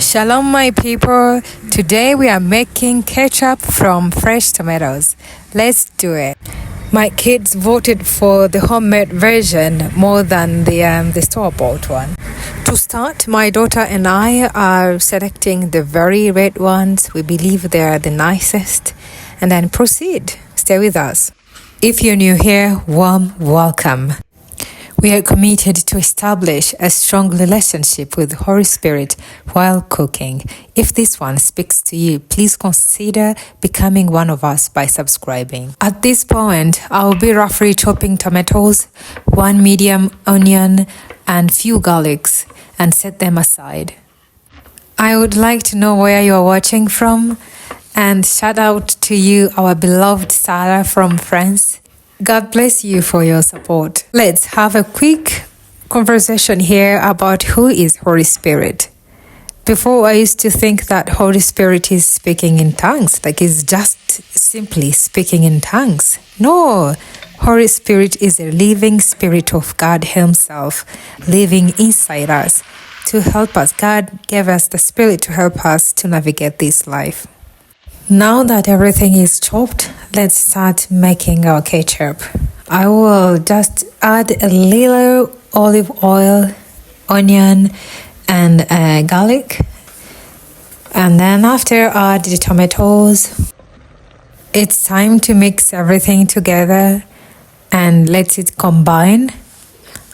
Shalom, my people. Today we are making ketchup from fresh tomatoes. Let's do it. My kids voted for the homemade version more than the store-bought one. To start, my daughter and I are selecting the very red ones. We believe they are the nicest. And then proceed. Stay with us. If you're new here, warm welcome. We are committed to establish a strong relationship with the Holy Spirit while cooking. If this one speaks to you, please consider becoming one of us by subscribing. At this point, I'll be roughly chopping tomatoes, 1 medium onion, and few garlics, and set them aside. I would like to know where you are watching from, and shout out to you, our beloved Sarah from France. God bless you for your support. Let's have a quick conversation here about who is Holy Spirit. Before, I used to think that Holy Spirit is speaking in tongues, like it's just simply speaking in tongues. No, Holy Spirit is a living Spirit of God Himself living inside us to help us. God gave us the Spirit to help us to navigate this life. Now that everything is chopped, let's start making our ketchup. I will just add a little olive oil, onion, and garlic. And then after add the tomatoes. It's time to mix everything together and let it combine.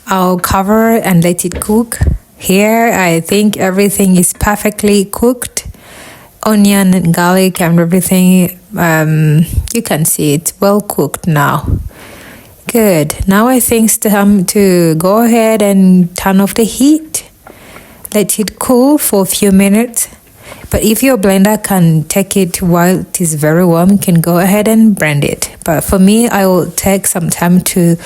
I'll cover and let it cook. Here, I think everything is perfectly cooked. Onion and garlic and everything, you can see it's well cooked now. Good. Now I think it's time to go ahead and turn off the heat. Let it cool for a few minutes. But if your blender can take it while it is very warm, you can go ahead and blend it. But for me, I will take some time to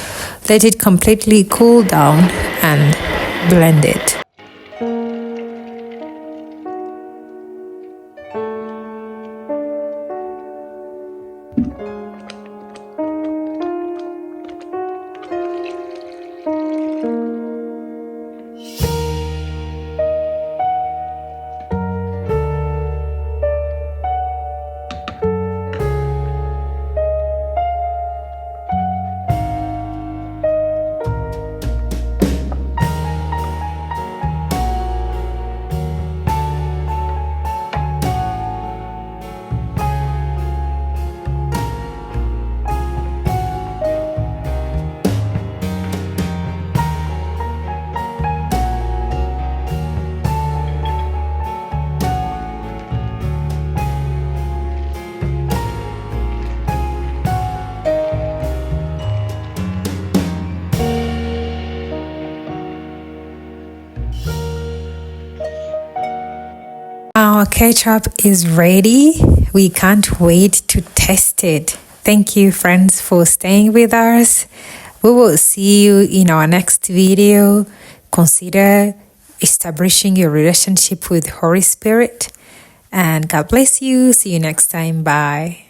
let it completely cool down and blend it. Our ketchup is ready. We can't wait to test it. Thank you, friends, for staying with us. We will see you in our next video. Consider establishing your relationship with Holy Spirit. And God bless you. See you next time. Bye.